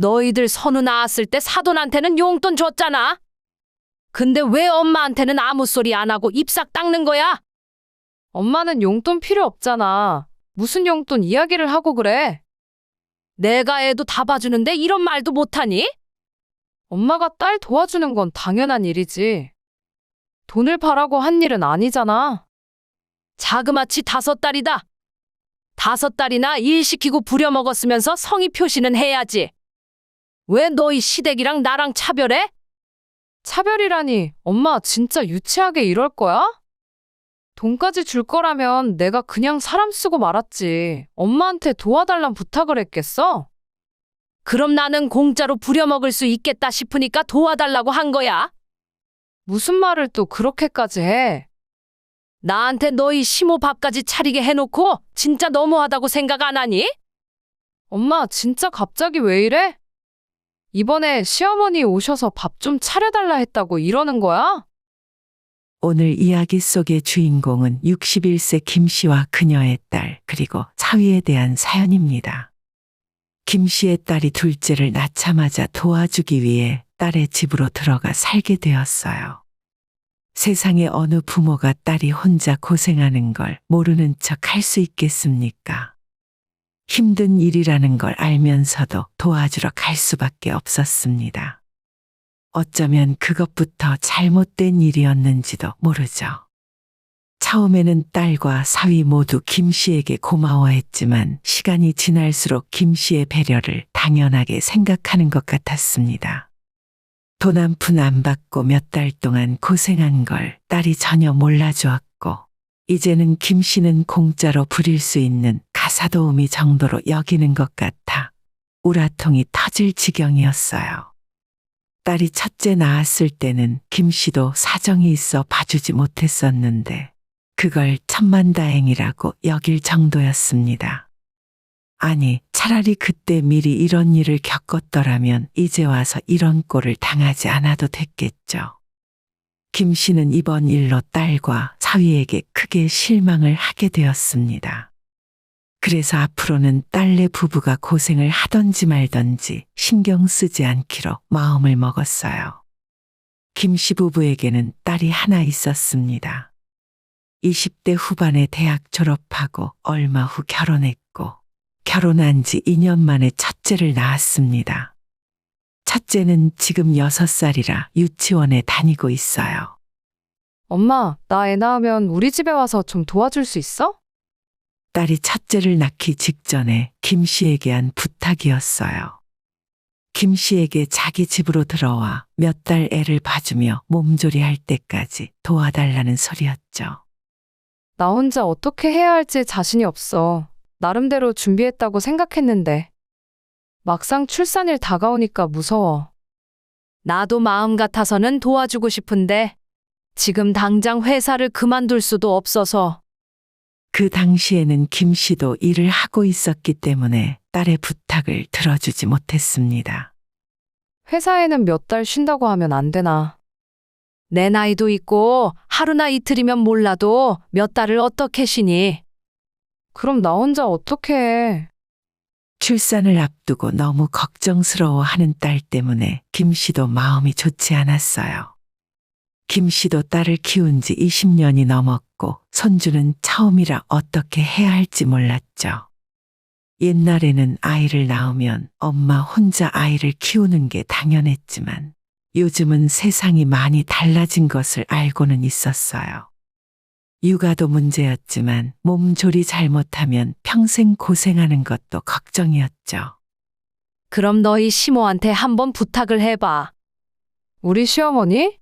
너희들 선우 낳았을 때 사돈한테는 용돈 줬잖아. 근데 왜 엄마한테는 아무 소리 안 하고 입싹 닦는 거야? 엄마는 용돈 필요 없잖아. 무슨 용돈 이야기를 하고 그래? 내가 애도 다 봐주는데 이런 말도 못하니? 엄마가 딸 도와주는 건 당연한 일이지. 돈을 바라고 한 일은 아니잖아. 자그마치 5달이다. 5달이나 일 시키고 부려먹었으면서 성의 표시는 해야지. 왜 너희 시댁이랑 나랑 차별해? 차별이라니, 엄마 진짜 유치하게 이럴 거야? 돈까지 줄 거라면 내가 그냥 사람 쓰고 말았지. 엄마한테 도와달란 부탁을 했겠어? 그럼 나는 공짜로 부려먹을 수 있겠다 싶으니까 도와달라고 한 거야. 무슨 말을 또 그렇게까지 해? 나한테 너희 시모 밥까지 차리게 해놓고 진짜 너무하다고 생각 안 하니? 엄마 진짜 갑자기 왜 이래? 이번에 시어머니 오셔서 밥 좀 차려달라 했다고 이러는 거야? 오늘 이야기 속의 주인공은 61세 김 씨와 그녀의 딸 그리고 사위에 대한 사연입니다. 김 씨의 딸이 둘째를 낳자마자 도와주기 위해 딸의 집으로 들어가 살게 되었어요. 세상에 어느 부모가 딸이 혼자 고생하는 걸 모르는 척 할 수 있겠습니까? 힘든 일이라는 걸 알면서도 도와주러 갈 수밖에 없었습니다. 어쩌면 그것부터 잘못된 일이었는지도 모르죠. 처음에는 딸과 사위 모두 김 씨에게 고마워했지만 시간이 지날수록 김 씨의 배려를 당연하게 생각하는 것 같았습니다. 돈 한 푼 안 받고 몇 달 동안 고생한 걸 딸이 전혀 몰라주었고 이제는 김 씨는 공짜로 부릴 수 있는 가사도우미 정도로 여기는 것 같아 우라통이 터질 지경이었어요. 딸이 첫째 낳았을 때는 김 씨도 사정이 있어 봐주지 못했었는데 그걸 천만다행이라고 여길 정도였습니다. 아니, 차라리 그때 미리 이런 일을 겪었더라면 이제 와서 이런 꼴을 당하지 않아도 됐겠죠. 김 씨는 이번 일로 딸과 사위에게 크게 실망을 하게 되었습니다. 그래서 앞으로는 딸네 부부가 고생을 하던지 말던지 신경 쓰지 않기로 마음을 먹었어요. 김 씨 부부에게는 딸이 하나 있었습니다. 20대 후반에 대학 졸업하고 얼마 후 결혼했고 결혼한 지 2년 만에 첫째를 낳았습니다. 첫째는 지금 6살이라 유치원에 다니고 있어요. 엄마, 나 애 낳으면 우리 집에 와서 좀 도와줄 수 있어? 딸이 첫째를 낳기 직전에 김 씨에게 한 부탁이었어요. 김 씨에게 자기 집으로 들어와 몇 달 애를 봐주며 몸조리할 때까지 도와달라는 소리였죠. 나 혼자 어떻게 해야 할지 자신이 없어. 나름대로 준비했다고 생각했는데. 막상 출산일 다가오니까 무서워. 나도 마음 같아서는 도와주고 싶은데 지금 당장 회사를 그만둘 수도 없어서. 그 당시에는 김 씨도 일을 하고 있었기 때문에 딸의 부탁을 들어주지 못했습니다. 회사에는 몇 달 쉰다고 하면 안 되나? 내 나이도 있고 하루나 이틀이면 몰라도 몇 달을 어떻게 쉬니? 그럼 나 혼자 어떻게 해? 출산을 앞두고 너무 걱정스러워하는 딸 때문에 김 씨도 마음이 좋지 않았어요. 김 씨도 딸을 키운 지 20년이 넘었고 손주는 처음이라 어떻게 해야 할지 몰랐죠. 옛날에는 아이를 낳으면 엄마 혼자 아이를 키우는 게 당연했지만 요즘은 세상이 많이 달라진 것을 알고는 있었어요. 육아도 문제였지만 몸조리 잘못하면 평생 고생하는 것도 걱정이었죠. 그럼 너희 시모한테 한번 부탁을 해봐. 우리 시어머니?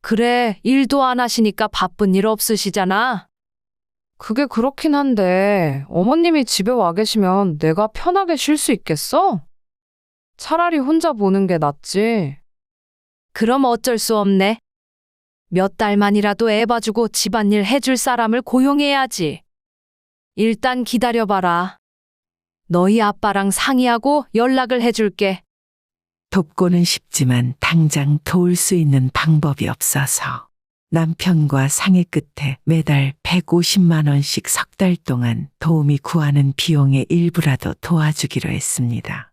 그래, 일도 안 하시니까 바쁜 일 없으시잖아. 그게 그렇긴 한데 어머님이 집에 와 계시면 내가 편하게 쉴 수 있겠어? 차라리 혼자 보는 게 낫지. 그럼 어쩔 수 없네. 몇 달만이라도 애 봐주고 집안일 해줄 사람을 고용해야지. 일단 기다려봐라. 너희 아빠랑 상의하고 연락을 해줄게. 돕고는 싶지만 당장 도울 수 있는 방법이 없어서 남편과 상의 끝에 매달 150만 원씩 석 달 동안 도우미 구하는 비용의 일부라도 도와주기로 했습니다.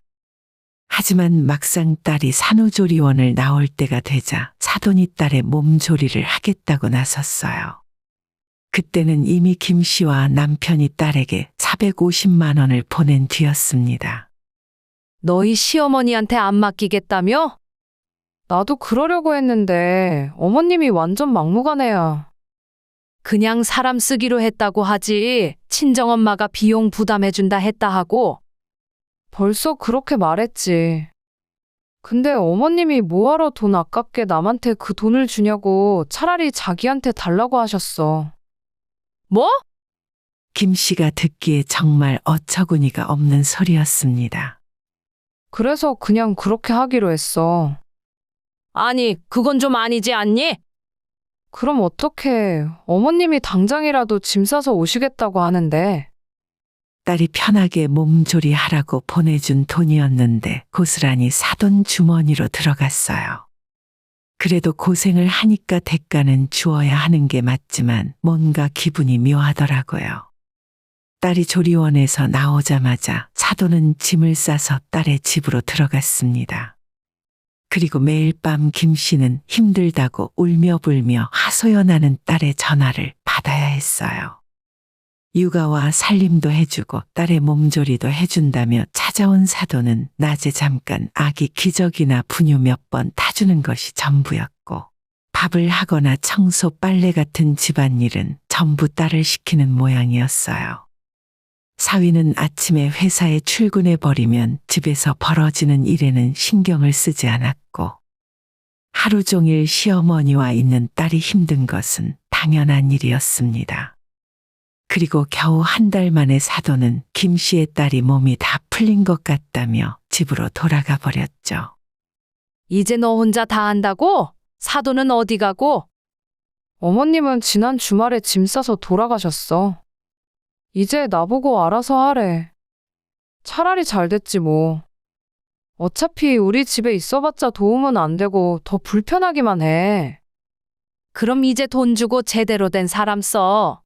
하지만 막상 딸이 산후조리원을 나올 때가 되자 사돈이 딸의 몸조리를 하겠다고 나섰어요. 그때는 이미 김 씨와 남편이 딸에게 450만 원을 보낸 뒤였습니다. 너희 시어머니한테 안 맡기겠다며? 나도 그러려고 했는데 어머님이 완전 막무가내야. 그냥 사람 쓰기로 했다고 하지. 친정엄마가 비용 부담해준다 했다 하고. 벌써 그렇게 말했지. 근데 어머님이 뭐하러 돈 아깝게 남한테 그 돈을 주냐고 차라리 자기한테 달라고 하셨어. 뭐? 김 씨가 듣기에 정말 어처구니가 없는 소리였습니다. 그래서 그냥 그렇게 하기로 했어. 아니, 그건 좀 아니지 않니? 그럼 어떡해. 어머님이 당장이라도 짐 싸서 오시겠다고 하는데. 딸이 편하게 몸조리 하라고 보내준 돈이었는데 고스란히 사돈 주머니로 들어갔어요. 그래도 고생을 하니까 대가는 주어야 하는 게 맞지만 뭔가 기분이 묘하더라고요. 딸이 조리원에서 나오자마자 사돈은 짐을 싸서 딸의 집으로 들어갔습니다. 그리고 매일 밤 김 씨는 힘들다고 울며 불며 하소연하는 딸의 전화를 받아야 했어요. 육아와 살림도 해주고 딸의 몸조리도 해준다며 찾아온 사돈은 낮에 잠깐 아기 기저귀나 분유 몇 번 타주는 것이 전부였고 밥을 하거나 청소 빨래 같은 집안일은 전부 딸을 시키는 모양이었어요. 사위는 아침에 회사에 출근해 버리면 집에서 벌어지는 일에는 신경을 쓰지 않았고 하루 종일 시어머니와 있는 딸이 힘든 것은 당연한 일이었습니다. 그리고 겨우 한 달 만에 사돈은 김 씨의 딸이 몸이 다 풀린 것 같다며 집으로 돌아가 버렸죠. 이제 너 혼자 다 한다고? 사돈은 어디 가고? 어머님은 지난 주말에 짐 싸서 돌아가셨어. 이제 나보고 알아서 하래. 차라리 잘 됐지 뭐. 어차피 우리 집에 있어봤자 도움은 안 되고 더 불편하기만 해. 그럼 이제 돈 주고 제대로 된 사람 써.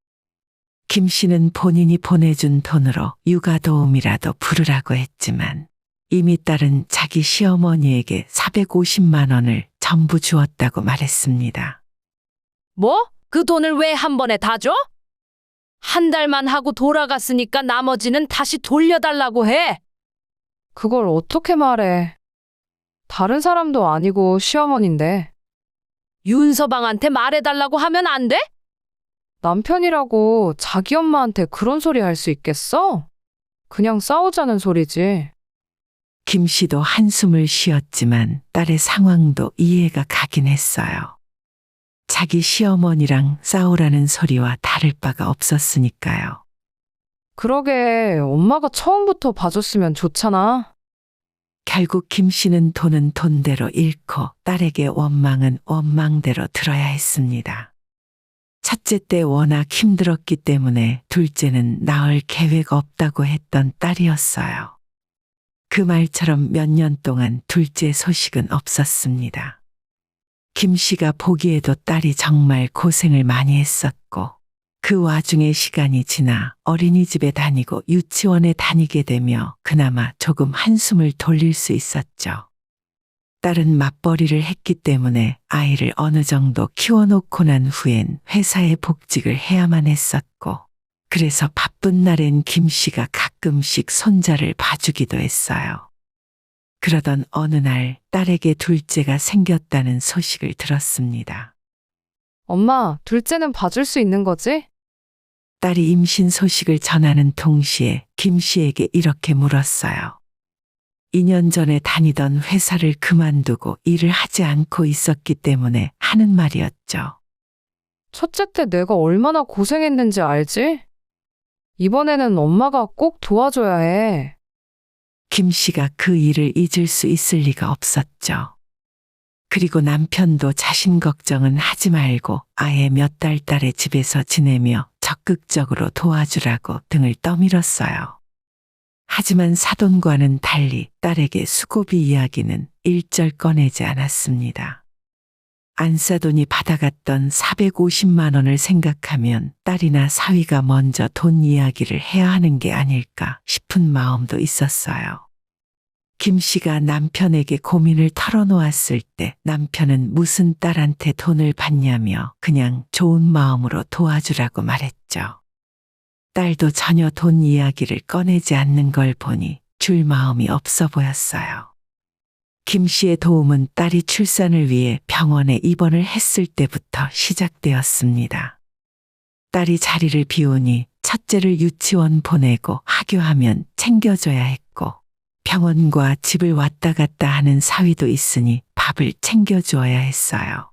김 씨는 본인이 보내준 돈으로 육아 도움이라도 부르라고 했지만 이미 딸은 자기 시어머니에게 450만 원을 전부 주었다고 말했습니다. 뭐? 그 돈을 왜 한 번에 다 줘? 한 달만 하고 돌아갔으니까 나머지는 다시 돌려달라고 해. 그걸 어떻게 말해. 다른 사람도 아니고 시어머니인데. 윤서방한테 말해달라고 하면 안 돼? 남편이라고 자기 엄마한테 그런 소리 할 수 있겠어? 그냥 싸우자는 소리지. 김 씨도 한숨을 쉬었지만 딸의 상황도 이해가 가긴 했어요. 자기 시어머니랑 싸우라는 소리와 다를 바가 없었으니까요. 그러게 엄마가 처음부터 봐줬으면 좋잖아. 결국 김 씨는 돈은 돈대로 잃고 딸에게 원망은 원망대로 들어야 했습니다. 첫째 때 워낙 힘들었기 때문에 둘째는 낳을 계획 없다고 했던 딸이었어요. 그 말처럼 몇 년 동안 둘째 소식은 없었습니다. 김 씨가 보기에도 딸이 정말 고생을 많이 했었고 그 와중에 시간이 지나 어린이집에 다니고 유치원에 다니게 되며 그나마 조금 한숨을 돌릴 수 있었죠. 딸은 맞벌이를 했기 때문에 아이를 어느 정도 키워놓고 난 후엔 회사에 복직을 해야만 했었고 그래서 바쁜 날엔 김 씨가 가끔씩 손자를 봐주기도 했어요. 그러던 어느 날 딸에게 둘째가 생겼다는 소식을 들었습니다. 엄마, 둘째는 봐줄 수 있는 거지? 딸이 임신 소식을 전하는 동시에 김 씨에게 이렇게 물었어요. 2년 전에 다니던 회사를 그만두고 일을 하지 않고 있었기 때문에 하는 말이었죠. 첫째 때 내가 얼마나 고생했는지 알지? 이번에는 엄마가 꼭 도와줘야 해. 김 씨가 그 일을 잊을 수 있을 리가 없었죠. 그리고 남편도 자신 걱정은 하지 말고 아예 몇 달 딸의 집에서 지내며 적극적으로 도와주라고 등을 떠밀었어요. 하지만 사돈과는 달리 딸에게 수고비 이야기는 일절 꺼내지 않았습니다. 안사돈이 받아갔던 450만 원을 생각하면 딸이나 사위가 먼저 돈 이야기를 해야 하는 게 아닐까 싶은 마음도 있었어요. 김 씨가 남편에게 고민을 털어놓았을 때 남편은 무슨 딸한테 돈을 받냐며 그냥 좋은 마음으로 도와주라고 말했죠. 딸도 전혀 돈 이야기를 꺼내지 않는 걸 보니 줄 마음이 없어 보였어요. 김 씨의 도움은 딸이 출산을 위해 병원에 입원을 했을 때부터 시작되었습니다. 딸이 자리를 비우니 첫째를 유치원 보내고 학교하면 챙겨줘야 했고 병원과 집을 왔다 갔다 하는 사위도 있으니 밥을 챙겨주어야 했어요.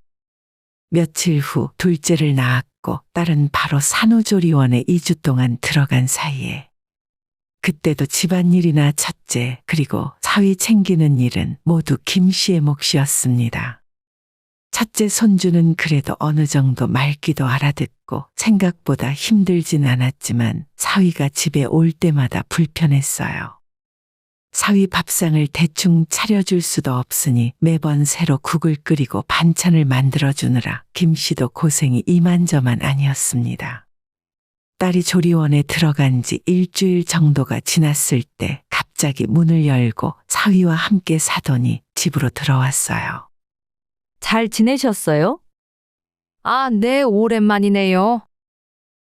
며칠 후 둘째를 낳았고 딸은 바로 산후조리원에 2주 동안 들어간 사이에 그때도 집안일이나 첫째 그리고 사위 챙기는 일은 모두 김 씨의 몫이었습니다. 첫째 손주는 그래도 어느 정도 말귀도 알아듣고 생각보다 힘들진 않았지만 사위가 집에 올 때마다 불편했어요. 사위 밥상을 대충 차려줄 수도 없으니 매번 새로 국을 끓이고 반찬을 만들어주느라 김 씨도 고생이 이만저만 아니었습니다. 딸이 조리원에 들어간 지 일주일 정도가 지났을 때 갑자기 문을 열고 사위와 함께 사돈이 집으로 들어왔어요. 잘 지내셨어요? 아, 네, 오랜만이네요.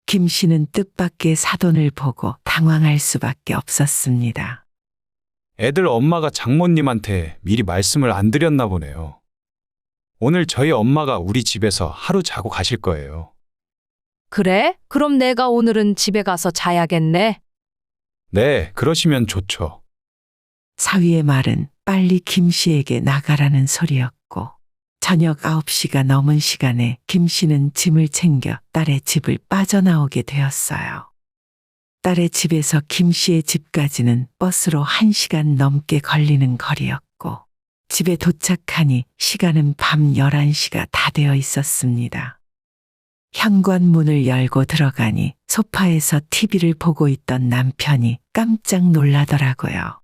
김 씨는 뜻밖의 사돈을 보고 당황할 수밖에 없었습니다. 애들 엄마가 장모님한테 미리 말씀을 안 드렸나 보네요. 오늘 저희 엄마가 우리 집에서 하루 자고 가실 거예요. 그래? 그럼 내가 오늘은 집에 가서 자야겠네. 네, 그러시면 좋죠. 사위의 말은 빨리 김 씨에게 나가라는 소리였고 저녁 9시가 넘은 시간에 김 씨는 짐을 챙겨 딸의 집을 빠져나오게 되었어요. 딸의 집에서 김 씨의 집까지는 버스로 1시간 넘게 걸리는 거리였고 집에 도착하니 시간은 밤 11시가 다 되어 있었습니다. 현관문을 열고 들어가니 소파에서 TV를 보고 있던 남편이 깜짝 놀라더라고요.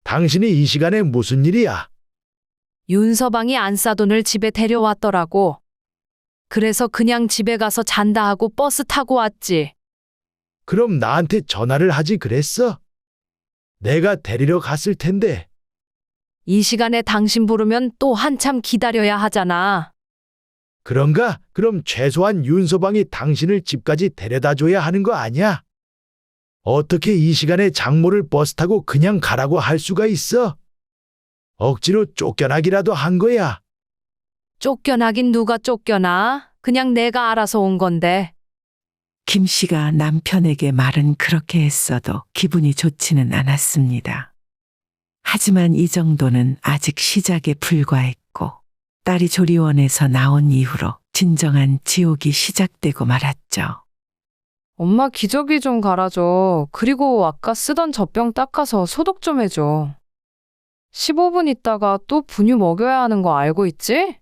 당신이 이 시간에 무슨 일이야? 윤서방이 안사돈을 집에 데려왔더라고. 그래서 그냥 집에 가서 잔다 하고 버스 타고 왔지. 그럼 나한테 전화를 하지 그랬어? 내가 데리러 갔을 텐데. 이 시간에 당신 부르면 또 한참 기다려야 하잖아. 그런가? 그럼 최소한 윤서방이 당신을 집까지 데려다 줘야 하는 거 아니야? 어떻게 이 시간에 장모를 버스 타고 그냥 가라고 할 수가 있어? 억지로 쫓겨나기라도 한 거야. 쫓겨나긴 누가 쫓겨나? 그냥 내가 알아서 온 건데. 김 씨가 남편에게 말은 그렇게 했어도 기분이 좋지는 않았습니다. 하지만 이 정도는 아직 시작에 불과했고 딸이 조리원에서 나온 이후로 진정한 지옥이 시작되고 말았죠. 엄마 기저귀 좀 갈아줘. 그리고 아까 쓰던 젖병 닦아서 소독 좀 해줘. 15분 있다가 또 분유 먹여야 하는 거 알고 있지?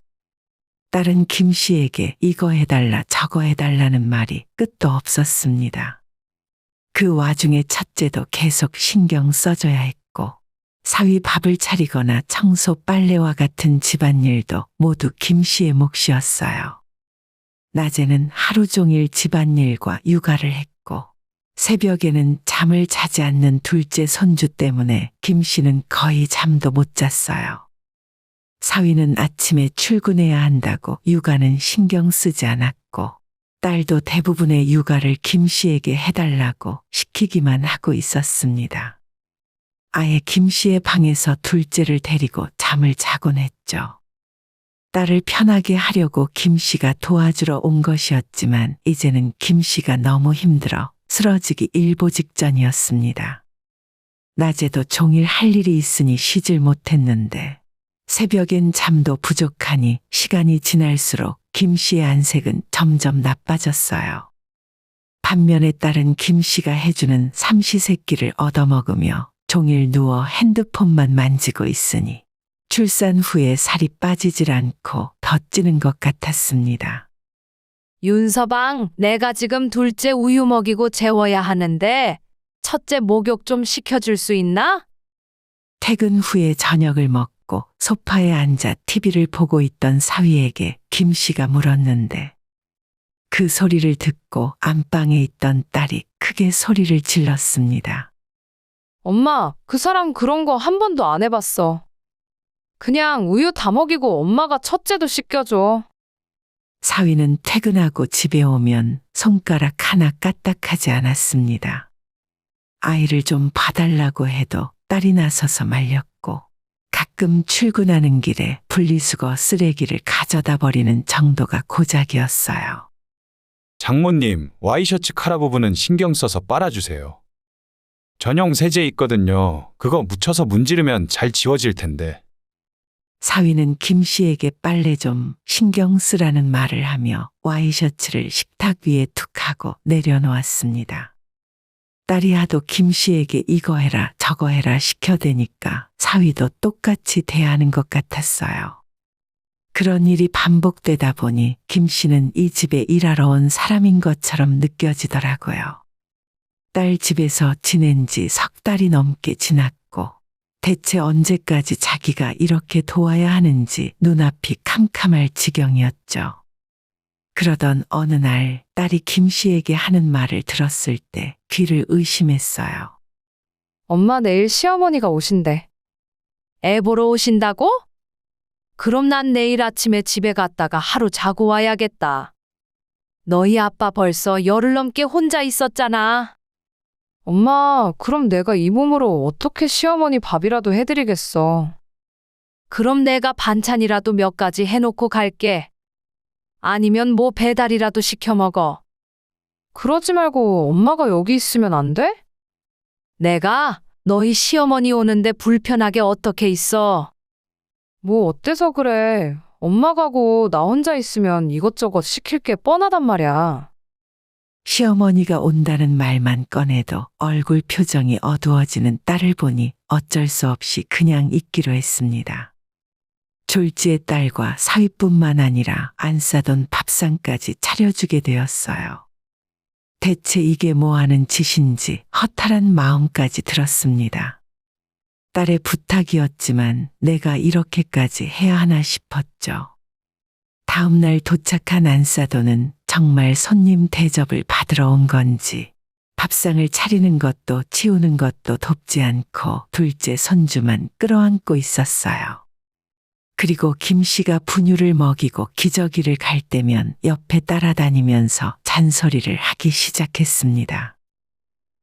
딸은 김 씨에게 이거 해달라 저거 해달라는 말이 끝도 없었습니다. 그 와중에 첫째도 계속 신경 써줘야 했고 사위 밥을 차리거나 청소 빨래와 같은 집안일도 모두 김 씨의 몫이었어요. 낮에는 하루 종일 집안일과 육아를 했고 새벽에는 잠을 자지 않는 둘째 손주 때문에 김 씨는 거의 잠도 못 잤어요. 사위는 아침에 출근해야 한다고 육아는 신경 쓰지 않았고 딸도 대부분의 육아를 김 씨에게 해달라고 시키기만 하고 있었습니다. 아예 김 씨의 방에서 둘째를 데리고 잠을 자곤 했죠. 딸을 편하게 하려고 김 씨가 도와주러 온 것이었지만 이제는 김 씨가 너무 힘들어 쓰러지기 일보 직전이었습니다. 낮에도 종일 할 일이 있으니 쉬질 못했는데 새벽엔 잠도 부족하니 시간이 지날수록 김 씨의 안색은 점점 나빠졌어요. 반면에 딸은 김 씨가 해주는 삼시세끼를 얻어먹으며 종일 누워 핸드폰만 만지고 있으니 출산 후에 살이 빠지질 않고 더 찌는 것 같았습니다. 윤서방, 내가 지금 둘째 우유 먹이고 재워야 하는데 첫째 목욕 좀 시켜줄 수 있나? 퇴근 후에 저녁을 먹고 소파에 앉아 TV를 보고 있던 사위에게 김 씨가 물었는데 그 소리를 듣고 안방에 있던 딸이 크게 소리를 질렀습니다. 엄마, 그 사람 그런 거 한 번도 안 해봤어. 그냥 우유 다 먹이고 엄마가 첫째도 씻겨줘. 사위는 퇴근하고 집에 오면 손가락 하나 까딱하지 않았습니다. 아이를 좀 봐달라고 해도 딸이 나서서 말렸고, 가끔 출근하는 길에 분리수거 쓰레기를 가져다 버리는 정도가 고작이었어요. 장모님, 와이셔츠 카라 부분은 신경 써서 빨아주세요. 전용 세제 있거든요. 그거 묻혀서 문지르면 잘 지워질 텐데. 사위는 김 씨에게 빨래 좀 신경 쓰라는 말을 하며 와이셔츠를 식탁 위에 툭 하고 내려놓았습니다. 딸이 하도 김 씨에게 이거 해라 저거 해라 시켜대니까 사위도 똑같이 대하는 것 같았어요. 그런 일이 반복되다 보니 김 씨는 이 집에 일하러 온 사람인 것처럼 느껴지더라고요. 딸 집에서 지낸 지 석 달이 넘게 지났고, 대체 언제까지 자기가 이렇게 도와야 하는지 눈앞이 캄캄할 지경이었죠. 그러던 어느 날 딸이 김 씨에게 하는 말을 들었을 때 귀를 의심했어요. 엄마 내일 시어머니가 오신대. 애 보러 오신다고? 그럼 난 내일 아침에 집에 갔다가 하루 자고 와야겠다. 너희 아빠 벌써 열흘 넘게 혼자 있었잖아. 엄마, 그럼 내가 이 몸으로 어떻게 시어머니 밥이라도 해드리겠어. 그럼 내가 반찬이라도 몇 가지 해놓고 갈게. 아니면 뭐 배달이라도 시켜 먹어. 그러지 말고 엄마가 여기 있으면 안 돼? 내가 너희 시어머니 오는데 불편하게 어떻게 있어? 뭐 어때서 그래. 엄마 가고 나 혼자 있으면 이것저것 시킬 게 뻔하단 말이야. 시어머니가 온다는 말만 꺼내도 얼굴 표정이 어두워지는 딸을 보니 어쩔 수 없이 그냥 있기로 했습니다. 졸지의 딸과 사위뿐만 아니라 안 싸던 밥상까지 차려주게 되었어요. 대체 이게 뭐하는 짓인지 허탈한 마음까지 들었습니다. 딸의 부탁이었지만 내가 이렇게까지 해야 하나 싶었죠. 다음 날 도착한 안싸도는 정말 손님 대접을 받으러 온 건지 밥상을 차리는 것도 치우는 것도 돕지 않고 둘째 손주만 끌어안고 있었어요. 그리고 김 씨가 분유를 먹이고 기저귀를 갈 때면 옆에 따라다니면서 잔소리를 하기 시작했습니다.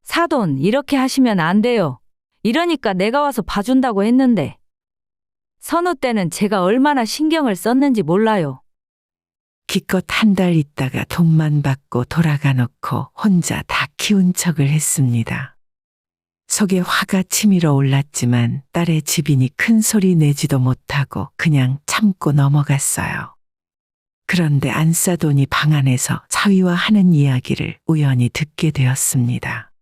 사돈, 이렇게 하시면 안 돼요. 이러니까 내가 와서 봐준다고 했는데. 선우 때는 제가 얼마나 신경을 썼는지 몰라요. 기껏 한 달 있다가 돈만 받고 돌아가 놓고 혼자 다 키운 척을 했습니다. 속에 화가 치밀어 올랐지만 딸의 집이니 큰 소리 내지도 못하고 그냥 참고 넘어갔어요. 그런데 안싸돈이 방 안에서 사위와 하는 이야기를 우연히 듣게 되었습니다.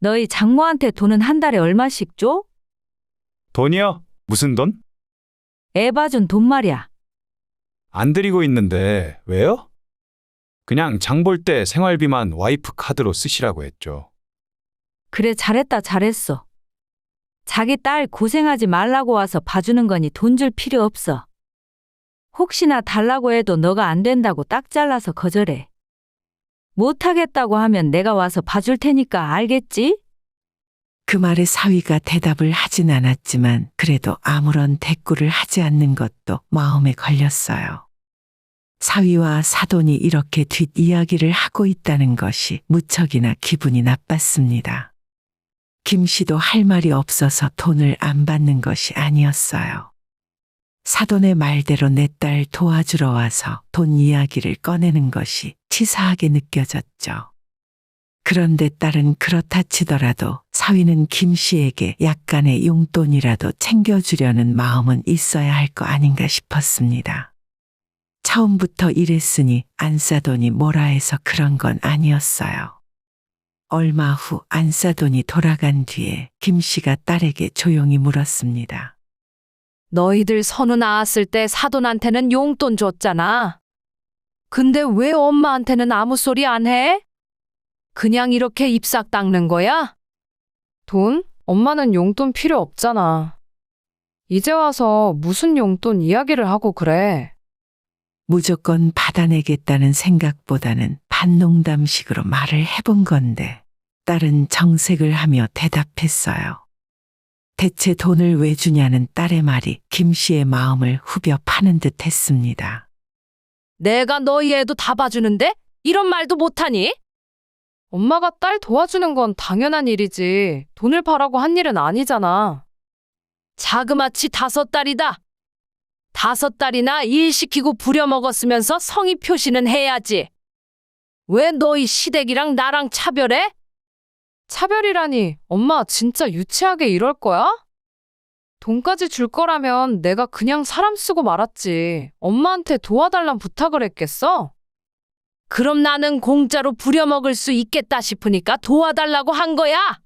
너희 장모한테 돈은 한 달에 얼마씩 줘? 돈이요? 무슨 돈? 애 봐준 돈 말이야. 안 드리고 있는데 왜요? 그냥 장 볼 때 생활비만 와이프 카드로 쓰시라고 했죠. 그래, 잘했다, 잘했어. 자기 딸 고생하지 말라고 와서 봐주는 거니 돈 줄 필요 없어. 혹시나 달라고 해도 너가 안 된다고 딱 잘라서 거절해. 못하겠다고 하면 내가 와서 봐줄 테니까 알겠지? 그 말에 사위가 대답을 하진 않았지만 그래도 아무런 대꾸를 하지 않는 것도 마음에 걸렸어요. 사위와 사돈이 이렇게 뒷이야기를 하고 있다는 것이 무척이나 기분이 나빴습니다. 김 씨도 할 말이 없어서 돈을 안 받는 것이 아니었어요. 사돈의 말대로 내 딸 도와주러 와서 돈 이야기를 꺼내는 것이 치사하게 느껴졌죠. 그런데 딸은 그렇다 치더라도 사위는 김 씨에게 약간의 용돈이라도 챙겨주려는 마음은 있어야 할 거 아닌가 싶었습니다. 처음부터 이랬으니 안싸돈이 뭐라 해서 그런 건 아니었어요. 얼마 후 안싸돈이 돌아간 뒤에 김 씨가 딸에게 조용히 물었습니다. 너희들 선우 낳았을 때 사돈한테는 용돈 줬잖아. 근데 왜 엄마한테는 아무 소리 안 해? 그냥 이렇게 입싹 닦는 거야? 돈? 엄마는 용돈 필요 없잖아. 이제 와서 무슨 용돈 이야기를 하고 그래. 무조건 받아내겠다는 생각보다는 반농담식으로 말을 해본 건데 딸은 정색을 하며 대답했어요. 대체 돈을 왜 주냐는 딸의 말이 김 씨의 마음을 후벼 파는 듯 했습니다. 내가 너희 애도 다 봐주는데 이런 말도 못하니? 엄마가 딸 도와주는 건 당연한 일이지. 돈을 바라고 한 일은 아니잖아. 자그마치 5달이다. 5달이나 일 시키고 부려먹었으면서 성의 표시는 해야지. 왜 너희 시댁이랑 나랑 차별해? 차별이라니, 엄마 진짜 유치하게 이럴 거야? 돈까지 줄 거라면 내가 그냥 사람 쓰고 말았지. 엄마한테 도와달란 부탁을 했겠어? 그럼 나는 공짜로 부려먹을 수 있겠다 싶으니까 도와달라고 한 거야.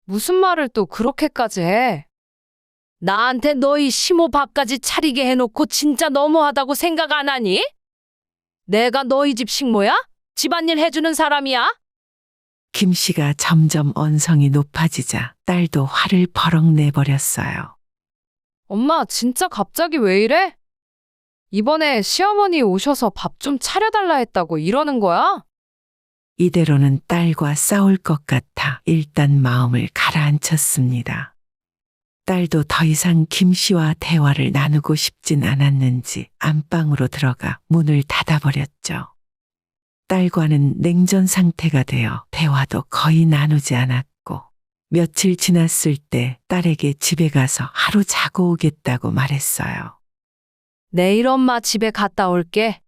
무슨 말을 또 그렇게까지 해? 나한테 너희 시모 밥까지 차리게 해놓고 진짜 너무하다고 생각 안 하니? 내가 너희 집 식모야? 집안일 해주는 사람이야? 김 씨가 점점 언성이 높아지자 딸도 화를 버럭 내버렸어요. 엄마 진짜 갑자기 왜 이래? 이번에 시어머니 오셔서 밥 좀 차려달라 했다고 이러는 거야? 이대로는 딸과 싸울 것 같아 일단 마음을 가라앉혔습니다. 딸도 더 이상 김 씨와 대화를 나누고 싶진 않았는지 안방으로 들어가 문을 닫아버렸죠. 딸과는 냉전 상태가 되어 대화도 거의 나누지 않았고 며칠 지났을 때 딸에게 집에 가서 하루 자고 오겠다고 말했어요. 내일 엄마 집에 갔다 올게.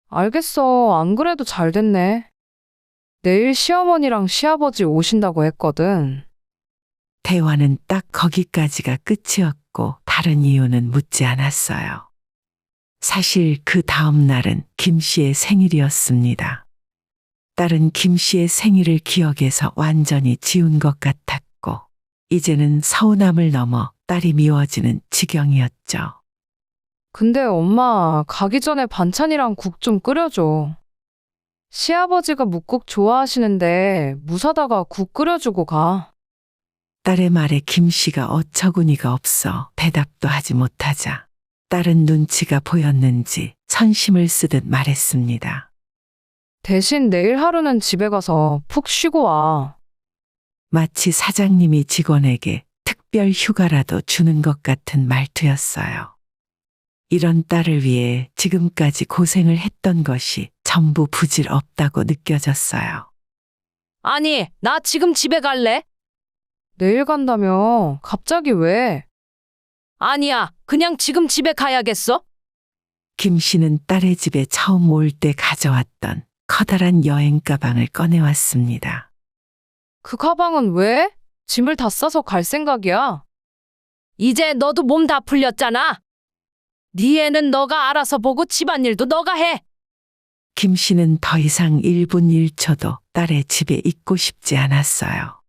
알겠어. 안 그래도 잘 됐네. 내일 시어머니랑 시아버지 오신다고 했거든. 대화는 딱 거기까지가 끝이었고 다른 이유는 묻지 않았어요. 사실 그 다음 날은 김 씨의 생일이었습니다. 딸은 김 씨의 생일을 기억에서 완전히 지운 것 같았고 이제는 서운함을 넘어 딸이 미워지는 지경이었죠. 근데 엄마, 가기 전에 반찬이랑 국 좀 끓여줘. 시아버지가 묵국 좋아하시는데 무사다가 국 끓여주고 가. 딸의 말에 김 씨가 어처구니가 없어 대답도 하지 못하자 딸은 눈치가 보였는지 선심을 쓰듯 말했습니다. 대신 내일 하루는 집에 가서 푹 쉬고 와. 마치 사장님이 직원에게 특별 휴가라도 주는 것 같은 말투였어요. 이런 딸을 위해 지금까지 고생을 했던 것이 전부 부질 없다고 느껴졌어요. 아니, 나 지금 집에 갈래? 내일 간다며? 갑자기 왜? 아니야, 그냥 지금 집에 가야겠어. 김 씨는 딸의 집에 처음 올 때 가져왔던 커다란 여행 가방을 꺼내왔습니다. 그 가방은 왜? 짐을 다 싸서 갈 생각이야. 이제 너도 몸 다 풀렸잖아. 네 애는 너가 알아서 보고 집안일도 너가 해. 김 씨는 더 이상 1분 1초도 딸의 집에 있고 싶지 않았어요.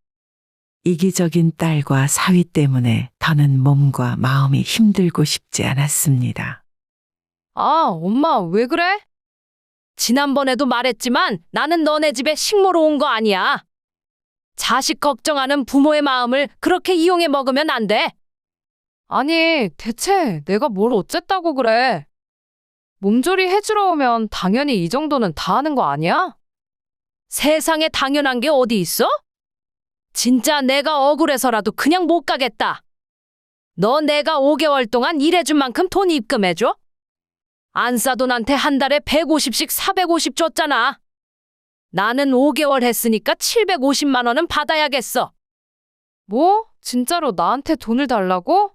이기적인 딸과 사위 때문에 더는 몸과 마음이 힘들고 싶지 않았습니다. 아, 엄마 왜 그래? 지난번에도 말했지만 나는 너네 집에 식모로 온 거 아니야. 자식 걱정하는 부모의 마음을 그렇게 이용해 먹으면 안 돼. 아니, 대체 내가 뭘 어쨌다고 그래? 몸조리 해주러 오면 당연히 이 정도는 다 하는 거 아니야? 세상에 당연한 게 어디 있어? 진짜 내가 억울해서라도 그냥 못 가겠다. 너 내가 5개월 동안 일해준 만큼 돈 입금해줘? 안 싸돈한테 한 달에 150씩 450 줬잖아. 나는 5개월 했으니까 750만 원은 받아야겠어. 뭐? 진짜로 나한테 돈을 달라고?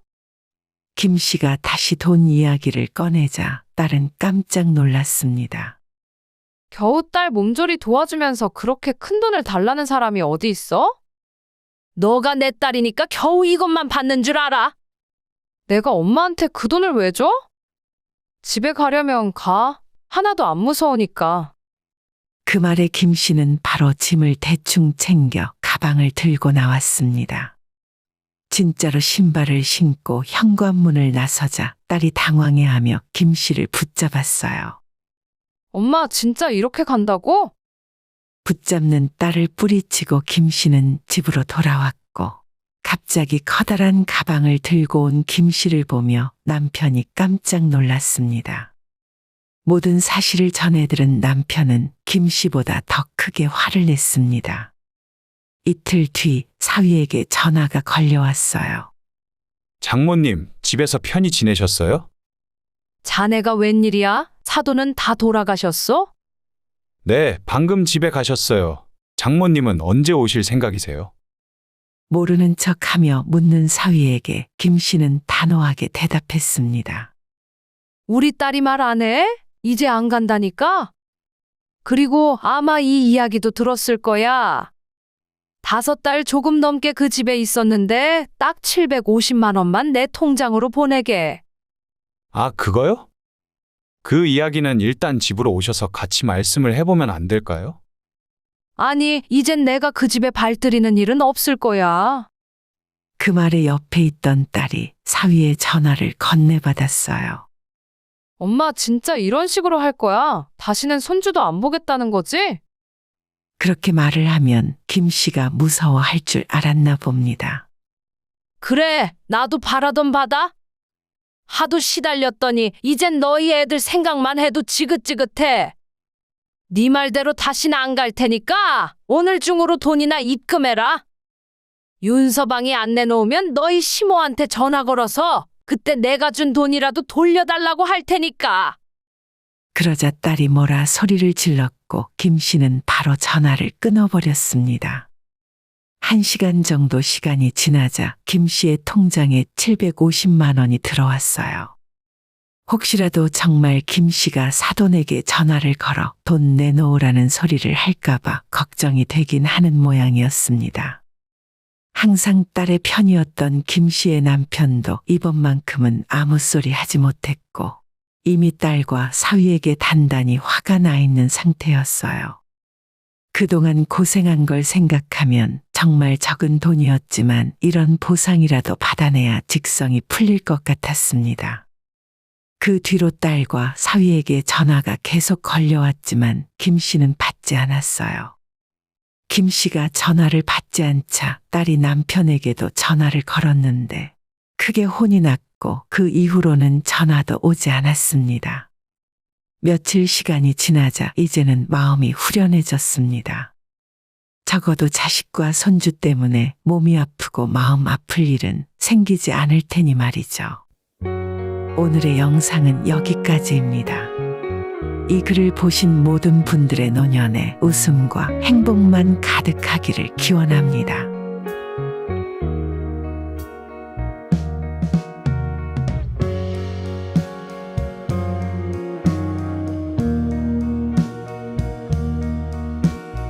김 씨가 다시 돈 이야기를 꺼내자 딸은 깜짝 놀랐습니다. 겨우 딸 몸조리 도와주면서 그렇게 큰 돈을 달라는 사람이 어디 있어? 너가 내 딸이니까 겨우 이것만 받는 줄 알아. 내가 엄마한테 그 돈을 왜 줘? 집에 가려면 가. 하나도 안 무서우니까. 그 말에 김 씨는 바로 짐을 대충 챙겨 가방을 들고 나왔습니다. 진짜로 신발을 신고 현관문을 나서자 딸이 당황해하며 김 씨를 붙잡았어요. 엄마 진짜 이렇게 간다고? 붙잡는 딸을 뿌리치고 김 씨는 집으로 돌아왔고 갑자기 커다란 가방을 들고 온 김 씨를 보며 남편이 깜짝 놀랐습니다. 모든 사실을 전해 들은 남편은 김 씨보다 더 크게 화를 냈습니다. 이틀 뒤 사위에게 전화가 걸려왔어요. 장모님, 집에서 편히 지내셨어요? 자네가 웬일이야? 사돈은 다 돌아가셨어? 네, 방금 집에 가셨어요. 장모님은 언제 오실 생각이세요? 모르는 척하며 묻는 사위에게 김 씨는 단호하게 대답했습니다. 우리 딸이 말 안 해? 이제 안 간다니까? 그리고 아마 이 이야기도 들었을 거야. 5달 조금 넘게 그 집에 있었는데 딱 750만 원만 내 통장으로 보내게. 아, 그거요? 그 이야기는 일단 집으로 오셔서 같이 말씀을 해보면 안 될까요? 아니, 이젠 내가 그 집에 발들이는 일은 없을 거야. 그 말에 옆에 있던 딸이 사위의 전화를 건네받았어요. 엄마 진짜 이런 식으로 할 거야? 다시는 손주도 안 보겠다는 거지? 그렇게 말을 하면 김 씨가 무서워할 줄 알았나 봅니다. 그래, 나도 바라던 바다. 하도 시달렸더니 이젠 너희 애들 생각만 해도 지긋지긋해. 네 말대로 다시는 안 갈 테니까 오늘 중으로 돈이나 입금해라. 윤서방이 안 내놓으면 너희 시모한테 전화 걸어서 그때 내가 준 돈이라도 돌려달라고 할 테니까. 그러자 딸이 뭐라 소리를 질렀고 김 씨는 바로 전화를 끊어버렸습니다. 1시간 정도 시간이 지나자 김 씨의 통장에 750만 원이 들어왔어요. 혹시라도 정말 김 씨가 사돈에게 전화를 걸어 돈 내놓으라는 소리를 할까봐 걱정이 되긴 하는 모양이었습니다. 항상 딸의 편이었던 김 씨의 남편도 이번만큼은 아무 소리 하지 못했고 이미 딸과 사위에게 단단히 화가 나 있는 상태였어요. 그동안 고생한 걸 생각하면 정말 적은 돈이었지만 이런 보상이라도 받아내야 직성이 풀릴 것 같았습니다. 그 뒤로 딸과 사위에게 전화가 계속 걸려왔지만 김 씨는 받지 않았어요. 김 씨가 전화를 받지 않자 딸이 남편에게도 전화를 걸었는데 크게 혼이 났고 그 이후로는 전화도 오지 않았습니다. 며칠 시간이 지나자 이제는 마음이 후련해졌습니다. 적어도 자식과 손주 때문에 몸이 아프고 마음 아플 일은 생기지 않을 테니 말이죠. 오늘의 영상은 여기까지입니다. 이 글을 보신 모든 분들의 노년에 웃음과 행복만 가득하기를 기원합니다.